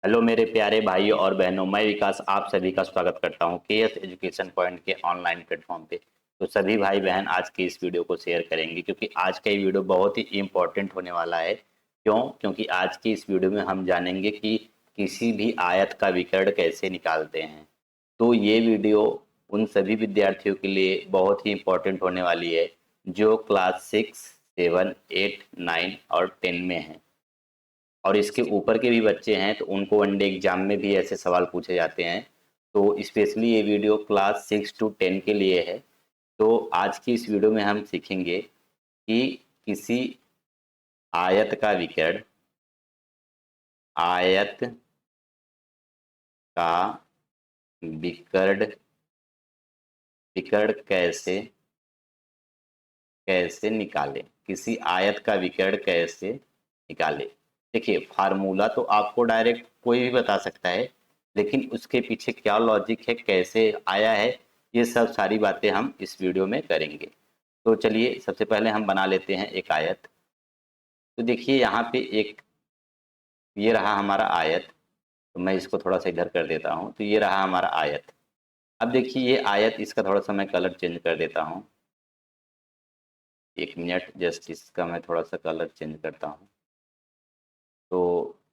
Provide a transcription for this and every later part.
Hello मेरे प्यारे भाइयों और बहनों, मैं विकास आप सभी का स्वागत करता हूं केएस एजुकेशन पॉइंट के ऑनलाइन प्लेटफॉर्म पे। तो सभी भाई बहन आज की इस वीडियो को शेयर करेंगे क्योंकि आज का ये वीडियो बहुत ही इम्पोर्टेंट होने वाला है। क्योंकि आज की इस वीडियो में हम जानेंगे कि किसी भी आयत का विकर्ण कैसे निकालते हैं। तो ये वीडियो उन सभी विद्यार्थियों के लिए बहुत ही इम्पोर्टेंट होने वाली है जो क्लास 6, 7, 8, 9 और 10 में हैं। और इसके ऊपर के भी बच्चे हैं तो उनको वनडे एग्जाम में भी ऐसे सवाल पूछे जाते हैं। तो स्पेशली ये वीडियो क्लास 6 to 10 के लिए है। तो आज की इस वीडियो में हम सीखेंगे कि किसी आयत का विकर्ण आयत का विकर्ण विकर्ण कैसे कैसे निकालें। किसी आयत का विकर्ण कैसे निकालें। देखिए, फार्मूला तो आपको डायरेक्ट कोई भी बता सकता है, लेकिन उसके पीछे क्या लॉजिक है, कैसे आया है, ये सब सारी बातें हम इस वीडियो में करेंगे। तो चलिए सबसे पहले हम बना लेते हैं एक आयत। तो देखिए यहाँ पे एक ये रहा हमारा आयत। तो मैं इसको थोड़ा सा इधर कर देता हूँ। तो ये रहा हमारा आयत। अब देखिए ये आयत, इसका थोड़ा सा मैं कलर चेंज कर देता हूँ। एक मिनट, जस्ट इसका मैं थोड़ा सा कलर चेंज करता हूँ। तो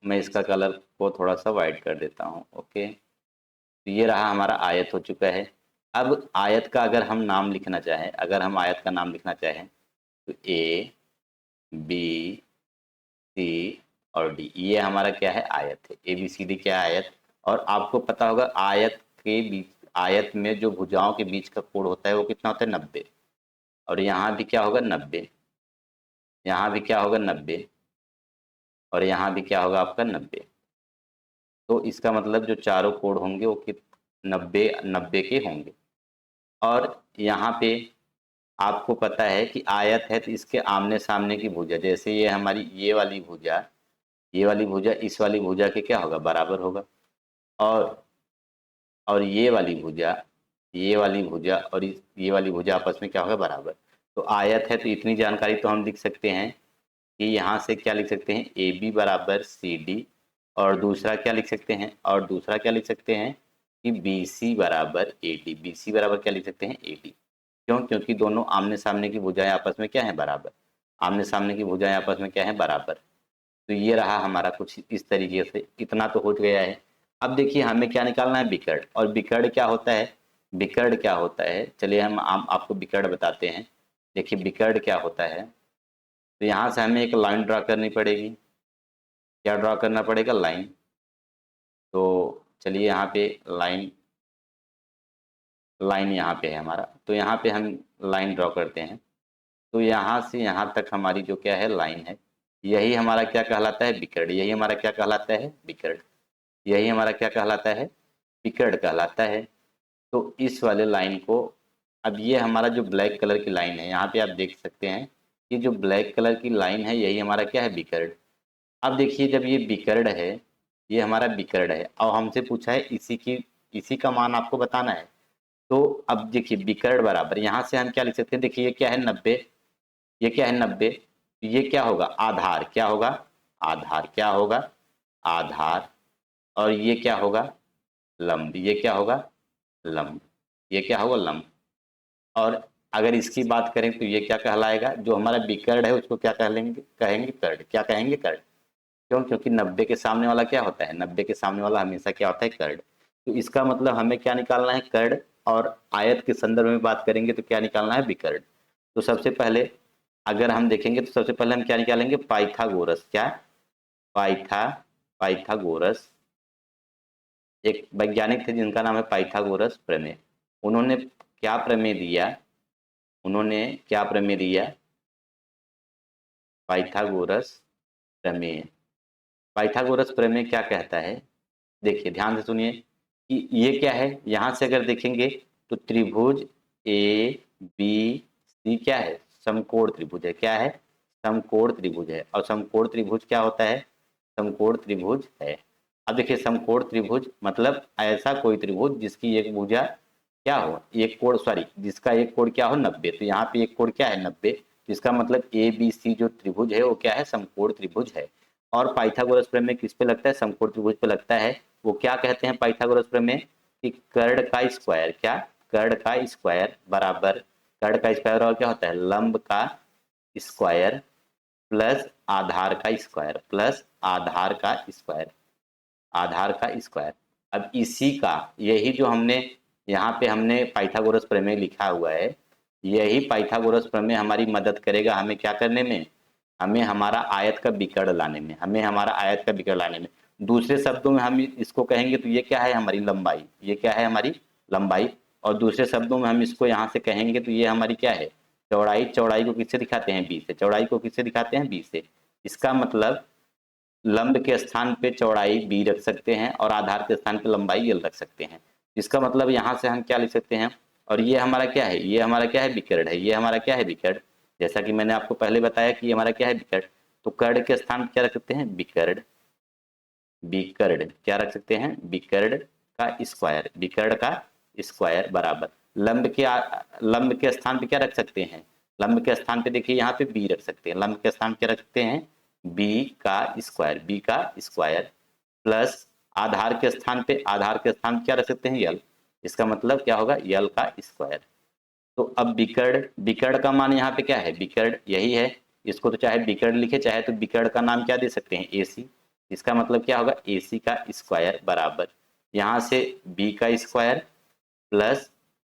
मैं इसका कलर को थोड़ा सा वाइट कर देता हूँ। ओके, तो ये रहा हमारा आयत हो चुका है। अब आयत का अगर हम नाम लिखना चाहें, अगर हम आयत का नाम लिखना चाहें तो ए, बी, सी और डी, ये हमारा क्या है, आयत है। ए बी सी डी क्या है, आयत। और आपको पता होगा आयत के बीच, आयत में जो भुजाओं के बीच का कोण होता है वो कितना होता है, 90। और यहाँ भी क्या होगा, 90। यहाँ भी क्या होगा, 90। और यहाँ भी क्या होगा आपका, 90। तो इसका मतलब जो चारों कोण होंगे वो कित 90 90 के होंगे। और यहाँ पे आपको पता है कि आयत है तो इसके आमने सामने की भुजा, जैसे ये हमारी ये वाली भुजा इस वाली भुजा के क्या होगा, बराबर होगा। और और ये वाली भुजा और ये वाली भुजा आपस में क्या होगा, बराबर। तो आयत है तो इतनी जानकारी तो हम लिख सकते हैं कि यहाँ से क्या लिख सकते हैं, ए बी बराबर सी डी। और दूसरा क्या लिख सकते हैं, कि बी सी बराबर ए डी। बी सी बराबर क्या लिख सकते हैं, ए डी। क्यों, क्योंकि दोनों आमने सामने की भुजाएं आपस में क्या है, बराबर। आमने सामने की भुजाएं आपस में क्या है, बराबर। तो ये रहा हमारा कुछ इस तरीके से, इतना तो हो गया है। अब देखिए हमें क्या निकालना है, विकर्ण। और विकर्ण क्या होता है, चलिए हम आपको विकर्ण बताते हैं। देखिए विकर्ण क्या होता है। तो यहाँ से हमें एक लाइन ड्रा करनी पड़ेगी। क्या ड्रा करना पड़ेगा, लाइन। तो चलिए यहाँ पे लाइन लाइन यहाँ पे है हमारा। तो यहाँ पे हम लाइन ड्रॉ करते हैं। तो यहाँ से यहाँ तक हमारी जो क्या है, लाइन है, यही हमारा क्या कहलाता है, विकर्ण। यही हमारा क्या कहलाता है, विकर्ण। यही हमारा क्या कहलाता है, विकर्ण कहलाता है। तो इस वाले लाइन को, अब ये हमारा जो ब्लैक कलर की लाइन है, यहाँ पे आप देख सकते हैं कि जो ब्लैक कलर की लाइन है यही हमारा क्या है, विकर्ण। अब देखिए जब ये विकर्ण है, ये हमारा विकर्ण है और हमसे पूछा है इसी का मान आपको बताना है। तो अब देखिए विकर्ण बराबर, यहाँ से हम क्या लिख सकते हैं, देखिए ये क्या है, 90। ये क्या है, 90। ये क्या होगा, आधार। क्या होगा, आधार। क्या होगा, आधार। और ये क्या होगा, लंब। ये क्या होगा, लंब। ये क्या होगा, लंब। और अगर इसकी बात करें तो ये क्या कहलाएगा, जो हमारा विकर्ण है उसको क्या कहेंगे, कर्ण। क्या कहेंगे, कर्ण। क्यों, क्योंकि 90 के सामने वाला क्या होता है, 90 के सामने वाला हमेशा क्या होता है, कर्ण। तो इसका मतलब हमें क्या निकालना है, कर्ण। और आयत के संदर्भ में बात करेंगे तो क्या निकालना है, विकर्ण। तो सबसे पहले अगर हम देखेंगे तो सबसे पहले हम क्या निकालेंगे, पाइथागोरस। क्या, पाइथा पाइथागोरस एक वैज्ञानिक थे जिनका नाम है पाइथागोरस प्रमेय। उन्होंने क्या प्रमेय दिया, उन्होंने क्या प्रमेय दिया, पाइथागोरस प्रमेय। पाइथागोरस प्रमेय क्या कहता है, देखिए ध्यान से सुनिए कि ये क्या है। यहाँ से अगर देखेंगे तो त्रिभुज ए बी सी क्या है, समकोण त्रिभुज है। क्या है, समकोण त्रिभुज है। और समकोण त्रिभुज क्या होता है, समकोण त्रिभुज है। अब देखिए समकोण त्रिभुज मतलब ऐसा कोई त्रिभुज जिसकी एक भुजा क्या हो, एक कोण, सॉरी, जिसका एक कोण क्या हो, 90। तो यहाँ पे एक कोण क्या है, 90। इसका मतलब ए बी सी जो त्रिभुज है वो क्या है, समकोण त्रिभुज है। और पाइथागोरस प्रमेय किस पे लगता है, समकोण त्रिभुज पे लगता है। वो क्या कहते हैं पाइथागोरस प्रमेय कि कर्ण का स्क्वायर, क्या, कर्ण का स्क्वायर बराबर, कर्ण का स्क्वायर और क्या होता है, लंब का स्क्वायर प्लस आधार का स्क्वायर, प्लस आधार का स्क्वायर, आधार का स्क्वायर। अब इसी का, यही जो हमने यहाँ पे हमने पाइथागोरस प्रमेय लिखा हुआ है, यही पाइथागोरस प्रमेय हमारी मदद करेगा हमें क्या करने में, हमें हमारा आयत का विकर्ण लाने में, हमें हमारा आयत का विकर्ण लाने में। दूसरे शब्दों में हम इसको कहेंगे तो ये क्या है, हमारी लंबाई, ये क्या है, हमारी लंबाई। और दूसरे शब्दों में हम इसको यहाँ से कहेंगे तो ये हमारी क्या है, चौड़ाई। चौड़ाई को किससे दिखाते हैं, बी से। चौड़ाई को किससे दिखाते हैं, बी से। इसका मतलब लंब के स्थान पे चौड़ाई बी रख सकते हैं और आधार के स्थान पे लंबाई एल रख सकते हैं। इसका मतलब यहाँ से हम क्या लिख सकते हैं, और ये हमारा क्या है, ये हमारा क्या है, विकर्ण है। ये हमारा क्या है, विकर्ण। जैसा कि मैंने आपको पहले बताया कि ये हमारा क्या है, विकर्ण। तो कर्ण के स्थान पे क्या रख सकते हैं, विकर्ण। विकर्ण क्या रख सकते हैं, विकर्ण का स्क्वायर, विकर्ण का स्क्वायर बराबर लंब के स्थान पे क्या रख सकते हैं, लंब के स्थान पे देखिए यहाँ पे बी रख सकते हैं, लंब के स्थान पे क्या रख सकते हैं, बी का स्क्वायर, बी का स्क्वायर प्लस आधार के स्थान पे, आधार के स्थान पे क्या रख सकते हैं, यल। इसका मतलब क्या होगा, यल का स्क्वायर। तो अब विकर्ण, विकर्ण का मान यहाँ पे क्या है, विकर्ण यही है। इसको तो चाहे विकर्ण लिखे, चाहे तो विकर्ण का नाम क्या दे सकते हैं, एसी। इसका मतलब क्या होगा, एसी का स्क्वायर बराबर यहाँ से बी का स्क्वायर प्लस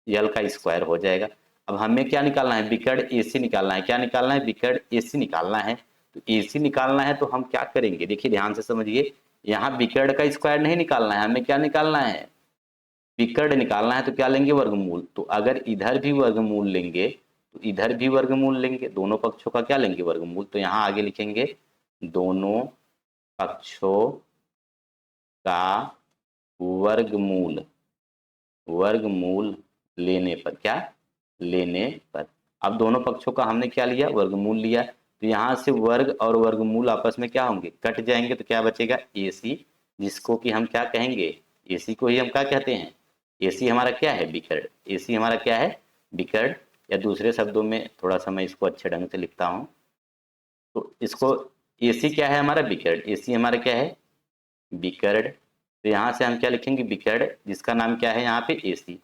यल का स्क्वायर हो जाएगा। अब हमें क्या निकालना है, विकर्ण एसी निकालना है। क्या निकालना है, विकर्ण एसी निकालना है। तो एसी निकालना है तो हम क्या करेंगे, देखिए ध्यान से समझिए, यहाँ विकर्ण का स्क्वायर नहीं निकालना है, हमें क्या निकालना है, विकर्ण निकालना है। तो क्या लेंगे, वर्गमूल। तो अगर इधर भी वर्गमूल लेंगे तो इधर भी वर्गमूल लेंगे, दोनों पक्षों का क्या लेंगे, वर्गमूल। तो यहाँ आगे लिखेंगे दोनों पक्षों का वर्गमूल, वर्गमूल लेने पर, क्या, लेने पर। अब दोनों पक्षों का हमने क्या लिया, वर्गमूल लिया। तो यहाँ से वर्ग और वर्गमूल आपस में क्या होंगे, कट जाएंगे। तो क्या बचेगा, एसी, जिसको कि हम क्या कहेंगे, एसी को ही हम क्या कहते हैं, एसी हमारा क्या है, विकर्ण। एसी हमारा क्या है, विकर्ण। या दूसरे शब्दों में थोड़ा सा मैं इसको अच्छे ढंग से लिखता हूँ, तो इसको, एसी क्या है हमारा, विकर्ण। एसी हमारा क्या है, विकर्ण। तो यहाँ से हम क्या लिखेंगे, विकर्ण, जिसका नाम क्या है यहाँ पे, एसी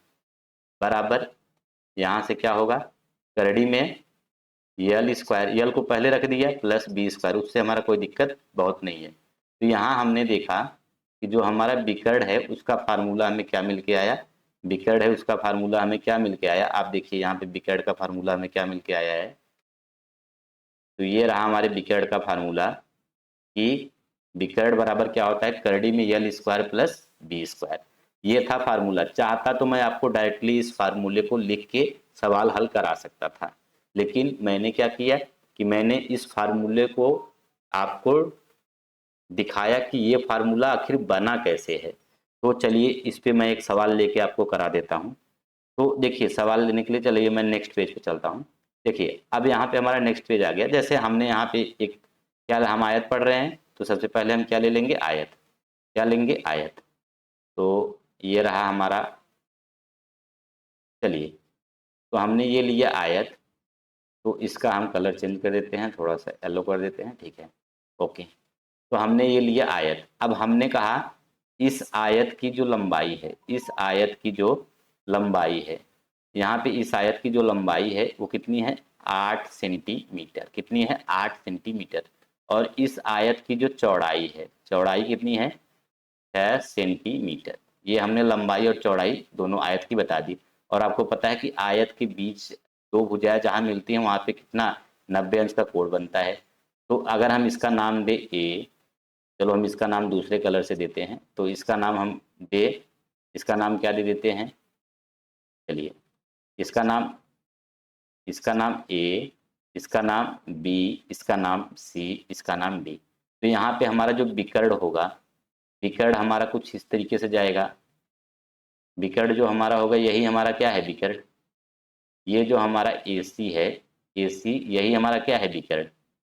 बराबर, यहाँ से क्या होगा, करड़ी में यल स्क्वायर, यल को पहले रख दिया प्लस बी स्क्वायर, उससे हमारा कोई दिक्कत बहुत नहीं है। तो यहाँ हमने देखा कि जो हमारा विकर्ण है उसका फार्मूला हमें क्या मिल के आया, विकर्ण है उसका फार्मूला हमें क्या मिल के आया, आप देखिए यहाँ पे विकर्ण का फार्मूला हमें क्या मिल के आया है। तो ये रहा हमारे विकर्ण का फार्मूला कि विकर्ण बराबर क्या होता है, करड़ी में L square plus B square. ये था फार्मूला। चाहता तो मैं आपको डायरेक्टली इस फार्मूले को लिख के सवाल हल करा सकता था, लेकिन मैंने क्या किया कि मैंने इस फार्मूले को आपको दिखाया कि ये फार्मूला आखिर बना कैसे है। तो चलिए इस पे मैं एक सवाल लेके आपको करा देता हूँ। तो देखिए सवाल लेने के लिए चलिए मैं नेक्स्ट पेज पे चलता हूँ। देखिए अब यहाँ पे हमारा नेक्स्ट पेज आ गया। जैसे हमने यहाँ पे एक, क्या हम आयत पढ़ रहे हैं, तो सबसे पहले हम क्या ले लेंगे, आयत। क्या लेंगे, आयत। तो ये रहा हमारा, चलिए, तो हमने ये लिया आयत। तो इसका हम कलर चेंज कर देते हैं, थोड़ा सा येलो कर देते हैं, ठीक है, ओके। तो हमने ये लिया आयत। अब हमने कहा इस आयत की जो लंबाई है, इस आयत की जो लंबाई है, यहाँ पे इस आयत की जो लंबाई है वो कितनी है, 8 सेंटीमीटर। कितनी है, 8 सेंटीमीटर। और इस आयत की जो चौड़ाई है, चौड़ाई कितनी है, 6 सेंटीमीटर। ये हमने लंबाई और चौड़ाई दोनों आयत की बता दी। और आपको पता है कि आयत के बीच दो भुजाएं जहाँ मिलती हैं वहाँ पे कितना, 90 अंश का कोण बनता है। तो अगर हम इसका नाम दे ए, चलो हम इसका नाम दूसरे कलर से देते हैं, तो इसका नाम हम दे, इसका नाम क्या दे देते हैं, चलिए इसका नाम, इसका नाम ए, इसका नाम बी, इसका नाम सी, इसका नाम डी। तो यहाँ पे हमारा जो विकर्ण होगा, विकर्ण हमारा कुछ इस तरीके से जाएगा। विकर्ण जो हमारा होगा यही हमारा क्या है, विकर्ण। ये जो हमारा एसी है, एसी यही हमारा क्या है, विकर्ण।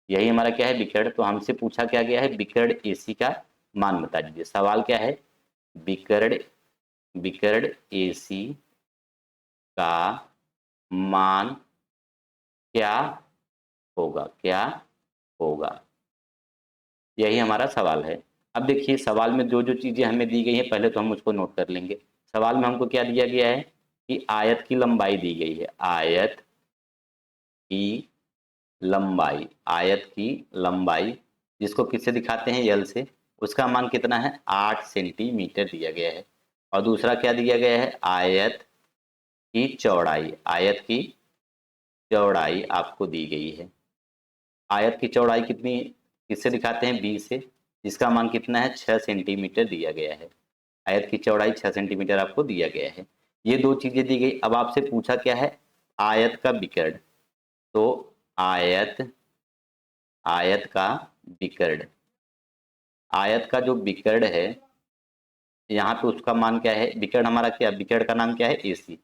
यही हमारा क्या है, विकर्ण। तो हमसे पूछा क्या गया है, विकर्ण एसी का मान बता दीजिए। सवाल क्या है, विकर्ण, विकर्ण एसी का मान क्या होगा, क्या होगा। यही हमारा सवाल है। अब देखिए सवाल में जो जो चीज़ें हमें दी गई हैं पहले तो हम उसको नोट कर लेंगे। सवाल में हमको क्या दिया गया है कि आयत की लंबाई दी गई है, आयत की लंबाई, आयत की लंबाई जिसको किससे दिखाते हैं, यल से, उसका मान कितना है 8 सेंटीमीटर दिया गया है। और दूसरा क्या दिया गया है, आयत की चौड़ाई, आयत की चौड़ाई आपको दी गई है। आयत की चौड़ाई कितनी किससे दिखाते हैं, 20 से, जिसका मान कितना है 6 सेंटीमीटर दिया गया है। आयत की चौड़ाई 6 सेंटीमीटर आपको दिया गया है। ये दो चीज़ें दी गई। अब आपसे पूछा क्या है, आयत का विकर्ण। तो आयत आयत का विकर्ण, आयत का जो विकर्ण है यहाँ पे उसका मान क्या है, विकर्ण हमारा क्या, विकर्ण का नाम क्या है, AC।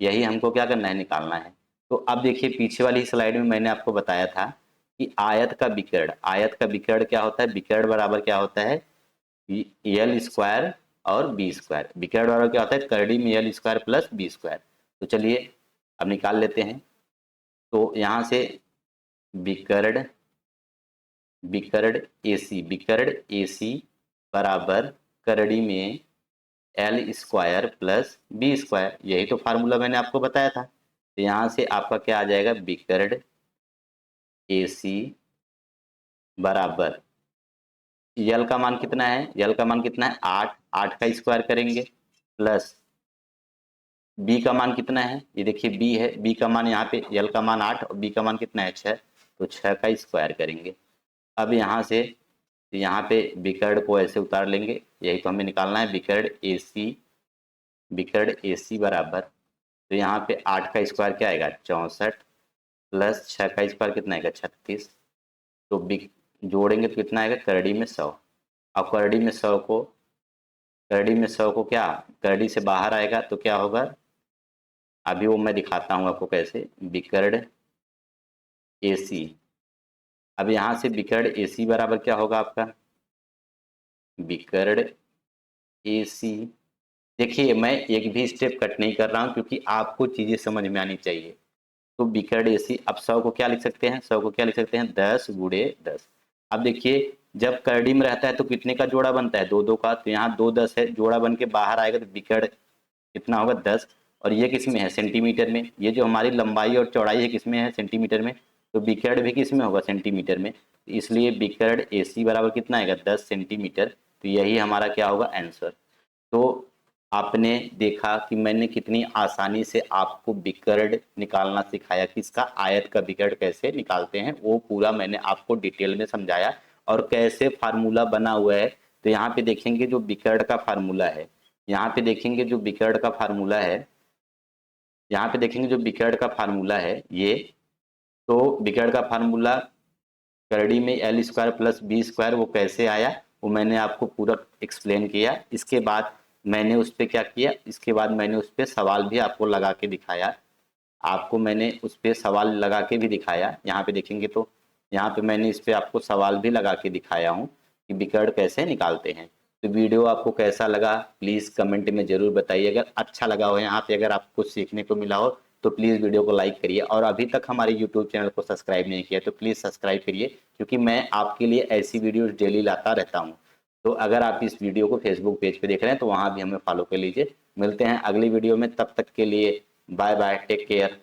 यही हमको क्या करना है, निकालना है। तो अब देखिए पीछे वाली स्लाइड में मैंने आपको बताया था कि आयत का विकर्ण, आयत का विकर्ण क्या होता है, विकर्ण बराबर क्या होता है, यल स्क्वायर और बी स्क्वायर। विकर्ण बराबर क्या होता है, करड़ी में L square plus B square. तो चलिए अब निकाल लेते हैं। तो यहाँ से विकर्ण, विकर्ण AC, विकर्ण AC बराबर करड़ी में L square plus B square, यही तो फार्मूला मैंने आपको बताया था। तो यहाँ से आपका क्या आ जाएगा, विकर्ण AC बराबर, यल का मान कितना है, यल का मान कितना है 8, 8 का स्क्वायर करेंगे प्लस बी का मान कितना है, ये देखिए बी है, बी का मान यहाँ पे, यल का मान 8 और बी का मान कितना है 6, तो 6 का स्क्वायर करेंगे। अब यहाँ से यहाँ पे विकर्ण को ऐसे उतार लेंगे, यही तो हमें निकालना है, विकर्ण AC, विकर्ण AC बराबर, तो यहाँ पे 8 का स्क्वायर क्या आएगा 64 प्लस 6 का स्क्वायर कितना आएगा 36। तो जोड़ेंगे तो कितना आएगा, करड़ी में 100। अब करड़ी में 100 को, करड़ी में 100 को क्या, करड़ी से बाहर आएगा तो क्या होगा, अभी वो मैं दिखाता हूँ आपको कैसे, विकर्ण AC। अब यहाँ से विकर्ण AC बराबर क्या होगा आपका, विकर्ण AC, देखिए मैं एक भी स्टेप कट नहीं कर रहा हूँ क्योंकि आपको चीज़ें समझ में आनी चाहिए। तो विकर्ण AC, अब 100 को क्या लिख सकते हैं, 100 को क्या लिख सकते हैं, 10 गुणे 10। अब देखिए जब करड़ी में रहता है तो कितने का जोड़ा बनता है, 2 2 का, तो यहाँ 2 10 है, जोड़ा बन के बाहर आएगा तो विकर्ण कितना होगा 10। और ये किस में है, सेंटीमीटर में, ये जो हमारी लंबाई और चौड़ाई है किस में है, सेंटीमीटर में, तो विकर्ण भी किस में होगा, सेंटीमीटर में। इसलिए विकर्ण AC बराबर कितना आएगा 10 सेंटीमीटर। तो यही हमारा क्या होगा आंसर। तो आपने देखा कि मैंने कितनी आसानी से आपको विकर्ण निकालना सिखाया कि इसका आयत का विकर्ण कैसे निकालते हैं, वो पूरा मैंने आपको डिटेल में समझाया और कैसे फार्मूला बना हुआ है। तो यहाँ पे देखेंगे जो विकर्ण का फार्मूला है, यहाँ पे देखेंगे जो विकर्ण का फार्मूला है, यहाँ पे देखेंगे जो विकर्ण का फार्मूला है ये, तो विकर्ण का फार्मूला करड़ी में L square plus B square वो कैसे आया, वो मैंने आपको पूरा एक्सप्लेन किया। इसके बाद मैंने उस पर क्या किया, इसके बाद मैंने उस पर सवाल भी आपको लगा के दिखाया, आपको मैंने उस पर सवाल लगा के भी दिखाया। यहाँ पे देखेंगे तो यहाँ पे मैंने इस पर आपको सवाल भी लगा के दिखाया हूँ कि विकर्ण कैसे निकालते हैं। तो वीडियो आपको कैसा लगा प्लीज़ कमेंट में ज़रूर बताइए। अगर अच्छा लगा हो, यहाँ पे अगर आपको सीखने को मिला हो तो प्लीज़ वीडियो को लाइक करिए, और अभी तक हमारे यूट्यूब चैनल को सब्सक्राइब नहीं किया तो प्लीज़ सब्सक्राइब करिए, क्योंकि मैं आपके लिए ऐसी वीडियोज़ डेली लाता रहता हूँ। तो अगर आप इस वीडियो को फेसबुक पेज पे देख रहे हैं तो वहाँ भी हमें फॉलो कर लीजिए। मिलते हैं अगली वीडियो में, तब तक के लिए बाय बाय, टेक केयर।